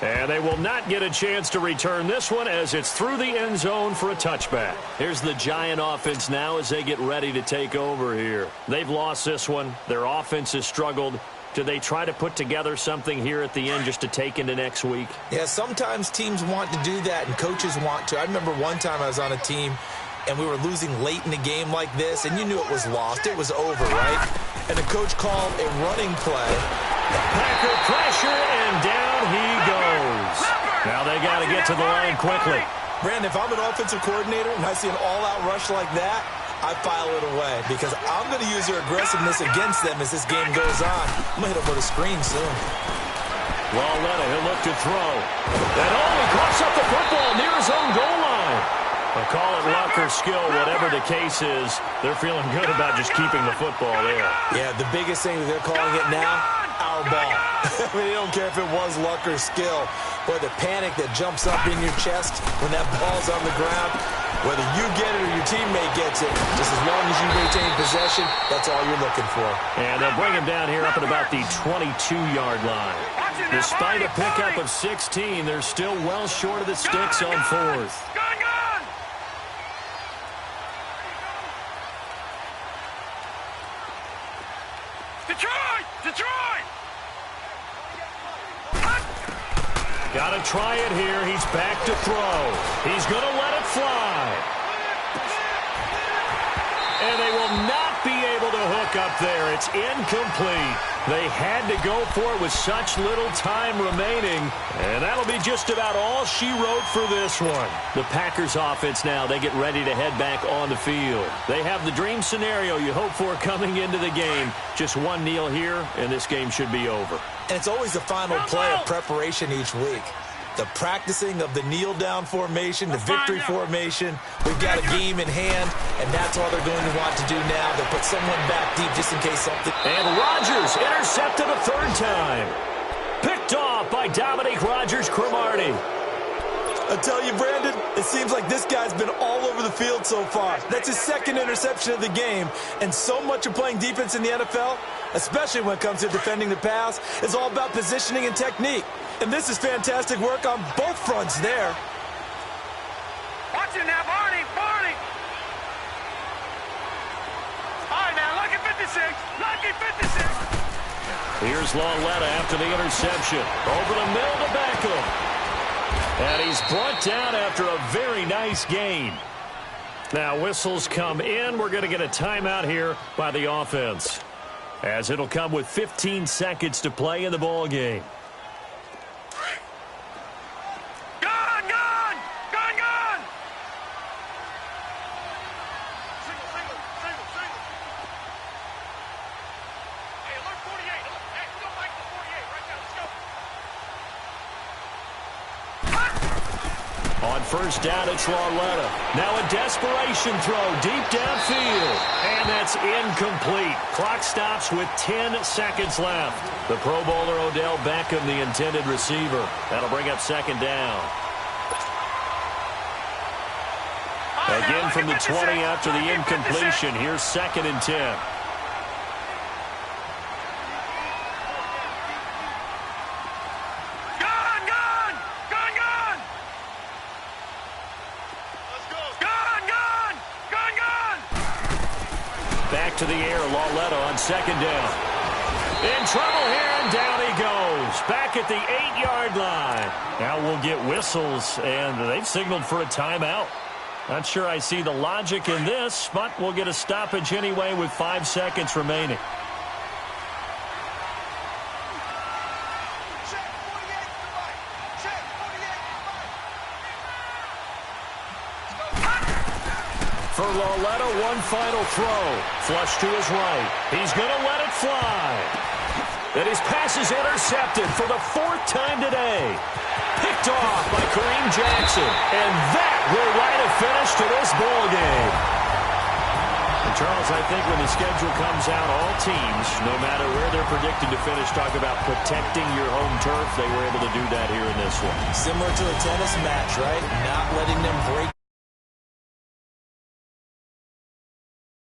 Speaker 1: And they will not get a chance to return this one as it's through the end zone for a touchback. Here's the Giant offense now as they get ready to take over here. They've lost this one. Their offense has struggled. Do they try to put together something here at the end just to take into next week?
Speaker 3: Yeah, sometimes teams want to do that and coaches want to. I remember one time I was on a team and we were losing late in a game like this, and you knew it was lost. It was over, right? And the coach called a running play.
Speaker 1: Packer pressure, and down he goes. Now they got to get to the line quickly.
Speaker 3: Brandon, if I'm an offensive coordinator and I see an all-out rush like that, I file it away because I'm going to use their aggressiveness against them as this game goes on. I'm going to hit them with a screen soon.
Speaker 1: Lauletta, he'll look to throw. And he coughs up the football near his own goal line. They'll call it luck or skill, whatever the case is. They're feeling good about just keeping the football there.
Speaker 3: Yeah, the biggest thing that they're calling it now, our ball. I mean, they don't care if it was luck or skill. Boy, the panic that jumps up in your chest when that ball's on the ground, whether you get it or your teammate gets it, just as long as you maintain possession, that's all you're looking for. And
Speaker 1: they'll bring him down here up at about the 22-yard line. Despite a pickup of 16, they're still well short of the sticks on fourth.
Speaker 2: Detroit!
Speaker 1: Got to try it here. He's back to throw. He's going to let it fly. And they will not be able to hook up there. It's incomplete. They had to go for it with such little time remaining. And that'll be just about all she wrote for this one. The Packers offense now, they get ready to head back on the field. They have the dream scenario you hope for coming into the game. Just one kneel here, and this game should be over.
Speaker 3: And it's always the final play of preparation each week. The practicing of the kneel-down formation, the victory formation. We've got a game in hand, and that's all they're going to want to do now. They'll put someone back deep just in case something...
Speaker 1: And Rodgers intercepted a third time. Picked off by Dominique Rodgers-Cromartie.
Speaker 3: I tell you, Brandon, it seems like this guy's been all over the field so far. That's his second interception of the game. And so much of playing defense in the NFL, especially when it comes to defending the pass, is all about positioning and technique. And this is fantastic work on both fronts there.
Speaker 2: Watch it now, Barney! All right, now, lucky 56. Lucky 56.
Speaker 1: Here's Lauletta after the interception. Over the middle to Beckham. And he's brought down after a very nice gain. Now whistles come in. We're going to get a timeout here by the offense, as it'll come with 15 seconds to play in the ball game. First down, it's Lauletta. Now a desperation throw deep downfield. And that's incomplete. Clock stops with 10 seconds left. The Pro Bowler Odell Beckham, the intended receiver. That'll bring up second down. Again from the 20 after the incompletion. Here's 2nd and 10. To the air, Lauletta on 2nd down. In trouble here, and down he goes. Back at the 8-yard line. Now we'll get whistles, and they've signaled for a timeout. Not sure I see the logic in this, but we'll get a stoppage anyway with 5 seconds remaining. For Lauletta, one final throw. Flush to his right. He's going to let it fly. And his pass is intercepted for the 4th time today. Picked off by Kareem Jackson. And that will write a finish to this ball game. And Charles, I think when the schedule comes out, all teams, no matter where they're predicted to finish, talk about protecting your home turf. They were able to do that here in this one.
Speaker 3: Similar to a tennis match, right? Not letting them break.